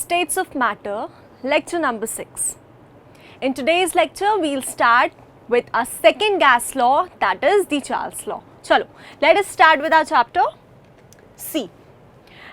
States of Matter, lecture number 6. In today's lecture, we'll start with our second gas law, that is the Charles law. Chalo, let us start with our chapter C.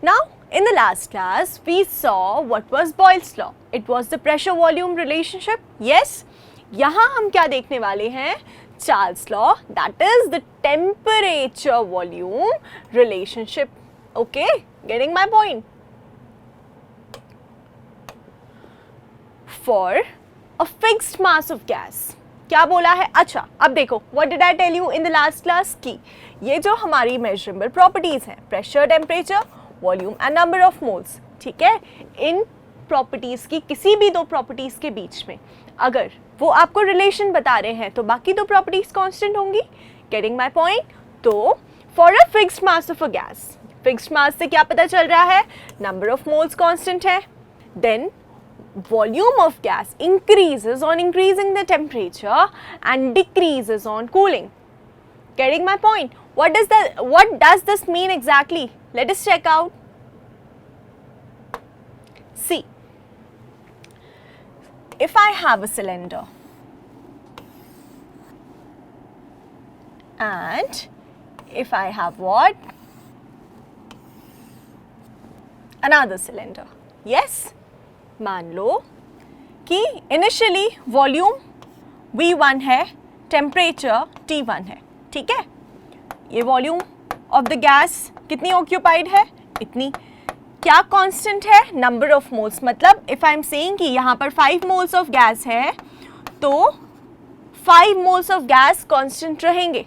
Now, in the last class, we saw what was Boyle's law. It was the pressure-volume relationship. Yes, यहाँ हम क्या देखने वाले हैं? Charles law, that is the temperature-volume relationship. Okay, getting my point? For a fixed mass of gas, क्या बोला है? अच्छा, अब देखो, what did I tell you in the last class? कि ये जो हमारी measurable properties हैं, pressure, temperature, volume and number of moles, ठीक है? इन properties की किसी भी दो properties के बीच में अगर वो आपको relation बता रहे हैं तो बाकी दो properties constant होंगी. Getting my point? तो for a fixed mass of a gas, fixed mass से क्या पता चल रहा है? Number of moles constant है. Then volume of gas increases on increasing the temperature and decreases on cooling. Getting my point? What does this mean exactly? Let us check out. See, if I have a cylinder and if I have what? Another cylinder. Yes? मान लो कि initially volume V1 है, temperature T1 है, ठीक है? ये volume of the gas कितनी occupied है? इतनी. क्या कांस्टेंट है? Number of moles. मतलब इफ आई एम सेइंग कि यहाँ पर 5 मोल्स ऑफ गैस है तो 5 मोल्स ऑफ गैस कांस्टेंट रहेंगे.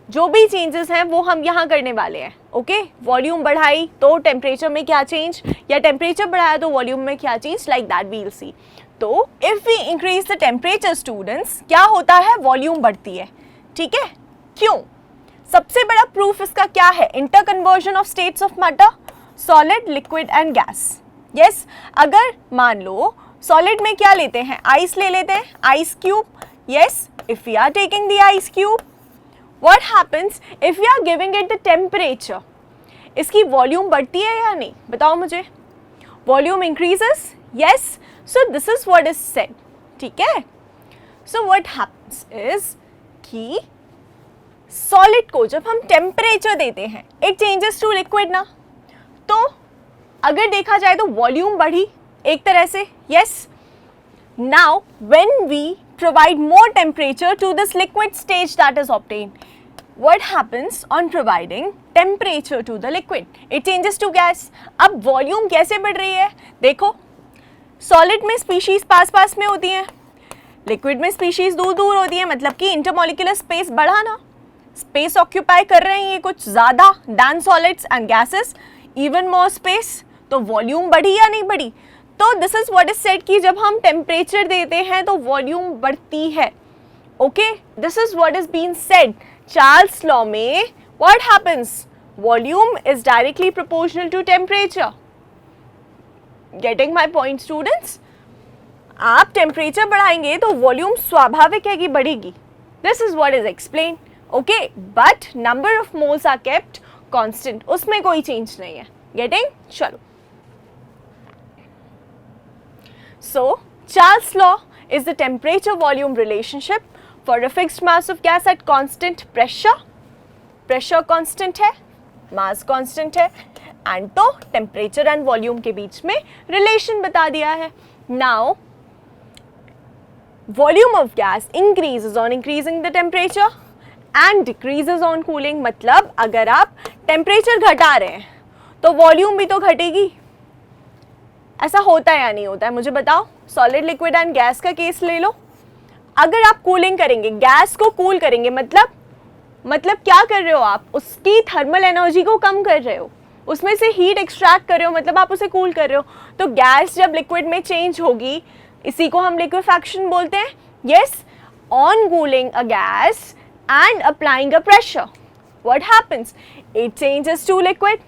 जो भी चेंजेस हैं वो हम यहाँ करने वाले हैं. ओके, वॉल्यूम बढ़ाई तो टेम्परेचर में क्या चेंज, या टेम्परेचर बढ़ाया तो वॉल्यूम में क्या change, like that we will see. तो if we increase the temperature students, क्या होता है? वॉल्यूम बढ़ती है. ठीक है, क्यों? सबसे बड़ा प्रूफ इसका क्या है? Inter conversion of states of matter, solid, liquid and gas. Yes, अगर मान लो सॉलिड में क्या लेते हैं? आइस ले लेते हैं, ice cube. Yes, if we are taking the ice cube, what happens if we are giving it the temperature? इसकी वॉल्यूम बढ़ती है या नहीं? बताओ मुझे. Volume increases? Yes. So this is what is said. ठीक है? So what happens is कि solid को जब हम temperature देते हैं, it changes to liquid ना. तो अगर देखा जाए तो वॉल्यूम बढ़ी एक तरह से. Yes. Now when we provide more temperature to this liquid stage that is obtained, what happens on providing temperature to the liquid? It changes to gas. अब वॉल्यूम कैसे बढ़ रही है? देखो, सॉलिड में स्पीशीज पास पास में होती हैं, लिक्विड में स्पीशीज दूर दूर होती है. मतलब कि इंटरमोलिकुलर स्पेस बढ़ा ना, स्पेस ऑक्यूपाई कर रहे हैं ये कुछ ज़्यादा than solids and gases, even more space. तो वॉल्यूम बढ़ी या नहीं बढ़ी? तो this is what is said कि जब हम टेम्परेचर देते हैं तो वॉल्यूम बढ़ती है. Okay, this is what is been said. Charles law में what happens? Volume is directly proportional to temperature. Getting my point students? आप टेम्परेचर बढ़ाएंगे तो वॉल्यूम स्वाभाविक है कि बढ़ेगी. This is what is explain. Okay, but number of moles are kept constant, उसमें कोई चेंज नहीं है. गेटिंग? चलो. So, Charles' law is the temperature-volume relationship for a fixed mass of gas at constant pressure. Pressure constant है, mass constant है, and तो temperature and volume के बीच में relation बता दिया है. Now, volume of gas increases on increasing the temperature and decreases on cooling. मतलब अगर आप temperature घटा रहे हैं तो volume भी तो घटेगी. ऐसा होता है या नहीं होता है? मुझे बताओ. सॉलिड, लिक्विड एंड गैस का केस ले लो. अगर आप कूलिंग करेंगे, गैस को कूल करेंगे, मतलब क्या कर रहे हो आप? उसकी थर्मल एनर्जी को कम कर रहे हो, उसमें से हीट एक्सट्रैक्ट कर रहे हो, मतलब आप उसे कूल कर रहे हो. तो गैस जब लिक्विड में चेंज होगी, इसी को हम लिक्विफैक्शन बोलते हैं. Yes, on cooling a gas and applying a pressure, what happens? It changes to liquid.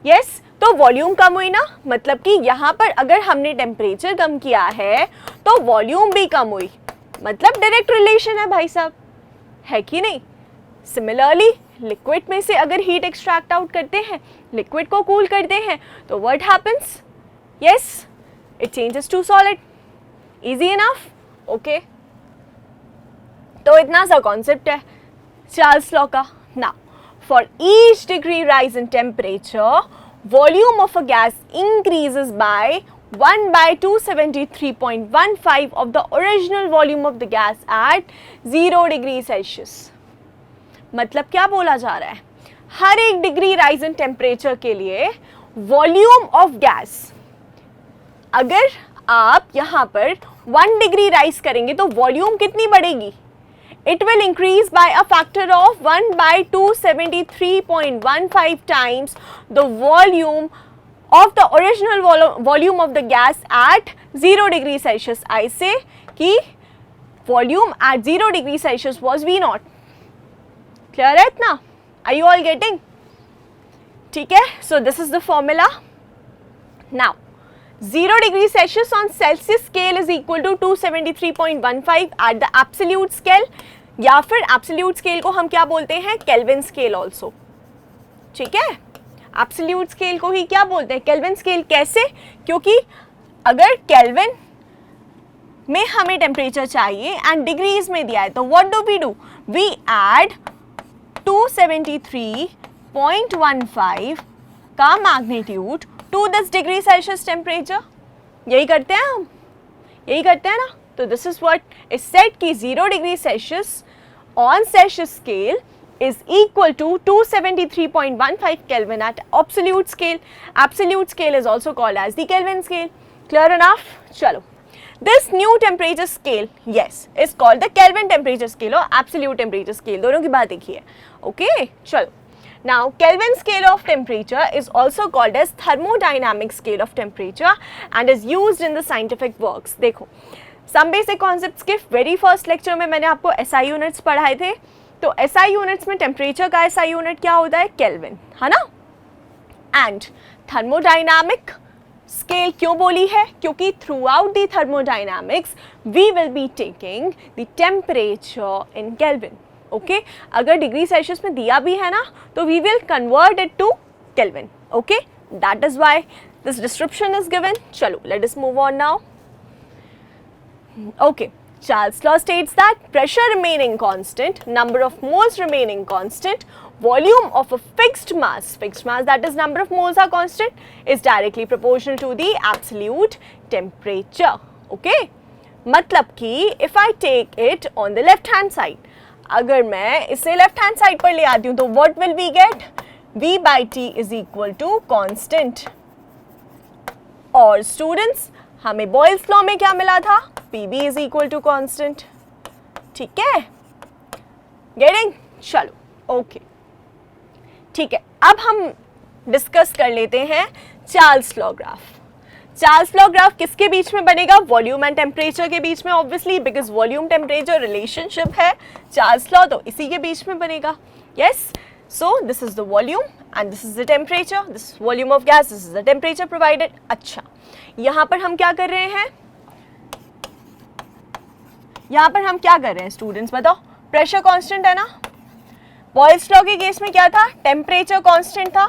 Yes, तो वॉल्यूम कम हुई ना. मतलब कि यहाँ पर अगर हमने टेम्परेचर कम किया है तो वॉल्यूम भी कम हुई. मतलब डायरेक्ट रिलेशन है भाई साहब, है कि नहीं? सिमिलरली लिक्विड में से अगर हीट एक्सट्रैक्ट आउट करते हैं, लिक्विड को कूल करते हैं, तो what happens? Yes, it changes to solid. Easy enough? Okay. तो इतना सा कॉन्सेप्ट है चार्ल्स लॉ का. Now, for each degree rise in temperature, volume of a gas increases by 1 by 273.15 of the original volume of the gas at 0 degree Celsius. मतलब क्या बोला जा रहा है? हर एक डिग्री राइज इन टेम्परेचर के लिए वॉल्यूम ऑफ गैस, अगर आप यहाँ पर 1 डिग्री राइज करेंगे तो वॉल्यूम कितनी बढ़ेगी? It will increase by a factor of 1 by 273.15 times the volume of the original volume of the gas at 0 degree Celsius. I say कि volume at 0 degree Celsius was V naught. Clear है इतना? Are you all getting? ठीक है? So this is the formula. Now 0 degree Celsius on Celsius scale is equal to 273.15 at the absolute scale, या फिर absolute scale को हम क्या बोलते हैं? Kelvin scale also. ठीक है? Absolute scale को ही क्या बोलते हैं? Kelvin scale. कैसे? क्योंकि अगर Kelvin में हमें टेम्परेचर चाहिए एंड डिग्रीज में दिया है तो what do we do? We add 273.15 का magnitude to this degree Celsius temperature. यही करते हैं हम, यही करते हैं ना. तो this is what is said कि 0 degree Celsius on Celsius scale is equal to 273.15 Kelvin at absolute scale. Absolute scale is also called as the Kelvin scale. Clear enough? चलो. This new temperature scale, yes, is called the Kelvin temperature scale or absolute temperature scale. दोनों की बात एक ही है. Okay? चलो. Now, Kelvin scale of temperature is also called as thermodynamic scale of temperature and is used in the scientific works. देखो, some basic concepts के very first lecture में मैंने आपको SI units पढ़ाए थे. तो SI यूनिट्स में टेम्परेचर का SI यूनिट क्या होता है? केल्विन, है ना. एंड थर्मोडाइनामिक स्केल क्यों बोली है? क्योंकि throughout the thermodynamics we will be taking the temperature in Kelvin. Okay, अगर डिग्री सेल्सियस में दिया भी है ना तो we will convert it to Kelvin. Okay, that is why this description is given. चलो, let us move on now. Okay, Charles' law states that pressure remaining constant, number of moles remaining constant, volume of a fixed mass that is number of moles are constant, is directly proportional to the absolute temperature. Okay? मतलब कि if I take it on the left hand side, अगर मैं इसे left hand side पर ले आती हूँ तो what will we get? V by T is equal to constant. और students, हमें बॉयल्स लॉ में क्या मिला था? PB is equal to constant. ठीक है? Getting? चलो, ओके, ठीक है. अब हम डिस्कस कर लेते हैं Charles law graph. Charles law graph किसके बीच में बनेगा? वॉल्यूम एंड टेम्परेचर के बीच में, obviously, because volume temperature relationship है. चार्ल्स लॉ तो इसी के बीच में बनेगा. Yes, so this is the volume and this is the temperature, this volume of gas, this is the temperature provided. अच्छा, यहाँ पर हम क्या कर रहे हैं? यहाँ पर हम क्या कर रहे हैं स्टूडेंट्स, बताओ? प्रेशर कांस्टेंट है ना. बॉयल्स लॉ के केस में क्या था? टेम्परेचर कांस्टेंट था.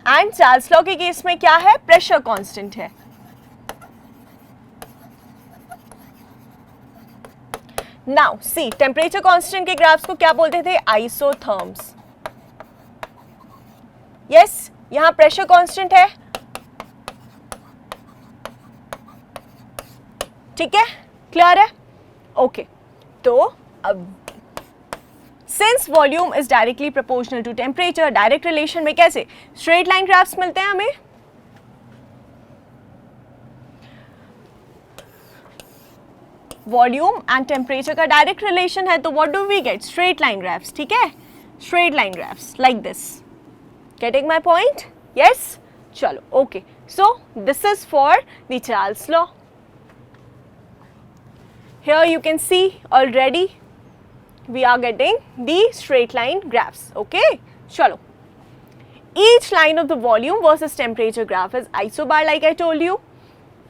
एंड चार्ल्स लॉ के केस में क्या है? प्रेशर कांस्टेंट है. नाउ सी, टेम्परेचर कांस्टेंट के ग्राफ्स को क्या बोलते थे? आइसोथर्म्स. यस, यहां प्रेशर कांस्टेंट है. ठीक है, क्लियर है? ओके, तो अब since volume is directly proportional to temperature, direct relation में कैसे? स्ट्रेट लाइन ग्राफ्स मिलते हैं हमें. वॉल्यूम एंड टेम्परेचर का डायरेक्ट रिलेशन है तो what do we gate? Straight line graphs. ठीक है, straight line graphs like this. Getting my point? Yes, चलो, okay. So this is for the Charles law. Here you can see already we are getting the straight line graphs. Okay, chalo. Each line of the volume versus temperature graph is isobar, like I told you.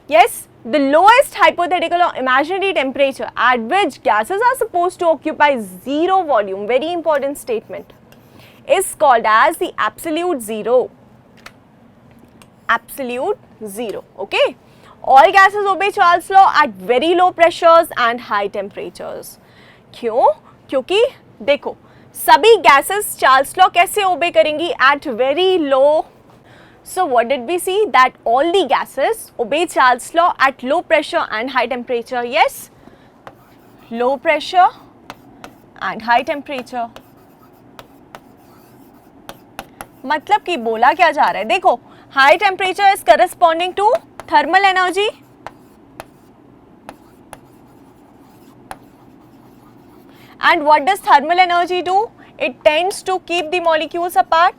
Yes, the lowest hypothetical or imaginary temperature at which gases are supposed to occupy zero volume, very important statement, is called as the absolute zero. absolute zero. Okay, all gases obey Charles' law at very low pressures and high temperatures. क्यों? क्योंकि देखो सभी gases Charles' law कैसे obey करेंगी? At very low. So what did we see? That all the gases obey Charles' law at low pressure and high temperature. Yes, low pressure and high temperature. मतलब कि बोला क्या जा रहा है? देखो high temperature is corresponding to thermal energy and what does thermal energy do? It tends to keep the molecules apart.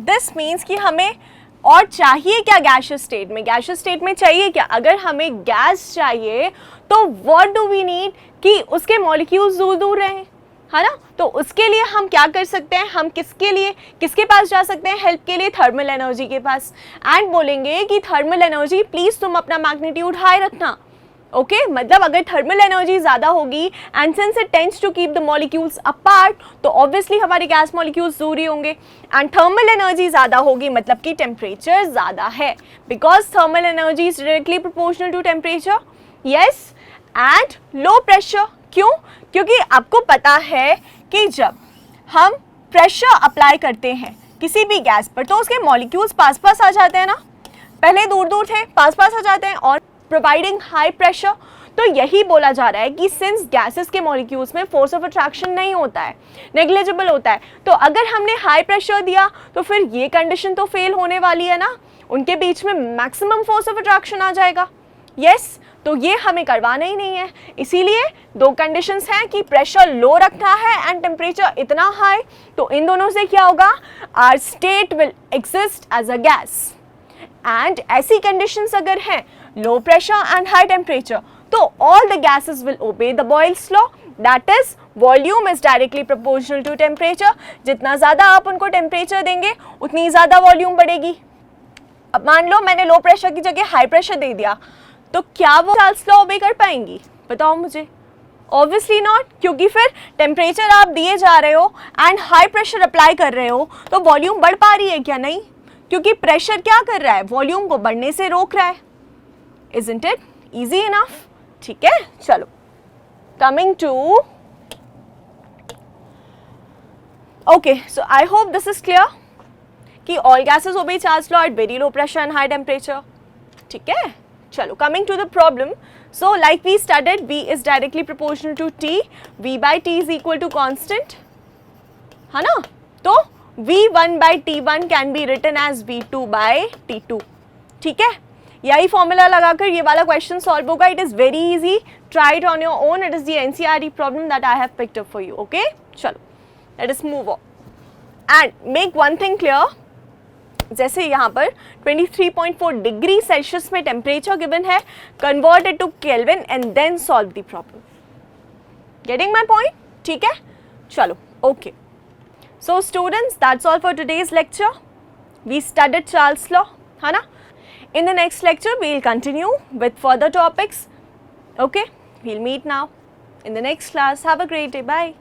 This means कि हमें और चाहिए क्या गैसियस स्टेट में? गैसियस स्टेट में चाहिए क्या? अगर हमें गैस चाहिए तो व्हाट डू वी नीड कि उसके मॉलिक्यूल्स दूर दूर रहें, है ना? तो उसके लिए हम क्या कर सकते हैं? हम किसके पास जा सकते हैं हेल्प के लिए? थर्मल एनर्जी के पास, एंड बोलेंगे कि थर्मल एनर्जी प्लीज तुम अपना मैग्नीट्यूड हाई रखना. ओके मतलब अगर थर्मल एनर्जी ज़्यादा होगी and since it tends to keep the molecules apart तो ऑब्वियसली हमारे गैस मॉलिक्यूल्स दूर ही होंगे, एंड थर्मल एनर्जी ज़्यादा होगी मतलब कि टेम्परेचर ज़्यादा है, because thermal energy is directly proportional to temperature. Yes, and low pressure. क्यों? क्योंकि आपको पता है कि जब हम प्रेशर अप्लाई करते हैं किसी भी गैस पर तो उसके मॉलिक्यूल्स पास पास आ जाते हैं ना. पहले दूर दूर थे, पास पास आ जाते हैं, और प्रोवाइडिंग हाई प्रेशर. तो यही बोला जा रहा है कि सिंस गैसेस के मॉलिक्यूल्स में फोर्स ऑफ अट्रैक्शन नहीं होता है, नेग्लिजिबल होता है, तो अगर हमने हाई प्रेशर दिया तो फिर ये कंडीशन तो फेल होने वाली है ना, उनके बीच में मैक्सिमम फोर्स ऑफ अट्रैक्शन आ जाएगा. यस, तो ये हमें करवाना ही नहीं है. इसीलिए दो कंडीशंस हैं कि प्रेशर लो रखना है एंड टेम्परेचर इतना हाई. तो इन दोनों से क्या होगा? Our state will exist as a gas. And ऐसी कंडीशंस अगर हैं low pressure and high temperature तो all the gases will obey the Boyle's law, that is volume is directly proportional to temperature. जितना ज़्यादा आप उनको टेम्परेचर देंगे उतनी ज़्यादा वॉल्यूम बढ़ेगी. अब मान लो मैंने लो प्रेशर की जगह हाई प्रेशर दे दिया तो क्या वो चार्ल्स लॉ ओबे कर पाएंगी? बताओ मुझे. ऑब्वियसली नॉट, क्योंकि फिर टेम्परेचर आप दिए जा रहे हो एंड हाई प्रेशर अप्लाई कर रहे हो तो वॉल्यूम बढ़ पा रही है क्या? नहीं, क्योंकि प्रेशर क्या कर रहा है? वॉल्यूम को बढ़ने से रोक रहा है. Isn't it easy enough? ठीक है, चलो coming to okay, so I hope this is clear कि all gases obey Charles' law at very low pressure and high temperature. ठीक है, चलो coming to the problem. So like we studied, V is directly proportional to T. V by T is equal to constant, है ना? तो V1 by T1 can be written as V2 by T2. ठीक है, यही formula लगाकर ये वाला question solve होगा. It is very easy, try it on your own. It is the NCERT problem that I have picked up for you. Okay, चलो let us move on and make one thing clear. जैसे यहाँ पर 23.4 degree Celsius में temperature given है, convert it to Kelvin and then solve the problem. Getting my point? ठीक है, चलो okay. So students, that's all for today's lecture. We studied Charles law, है ना? In the next lecture, we'll continue with further topics. Okay, we'll meet now in the next class. Have a great day. Bye.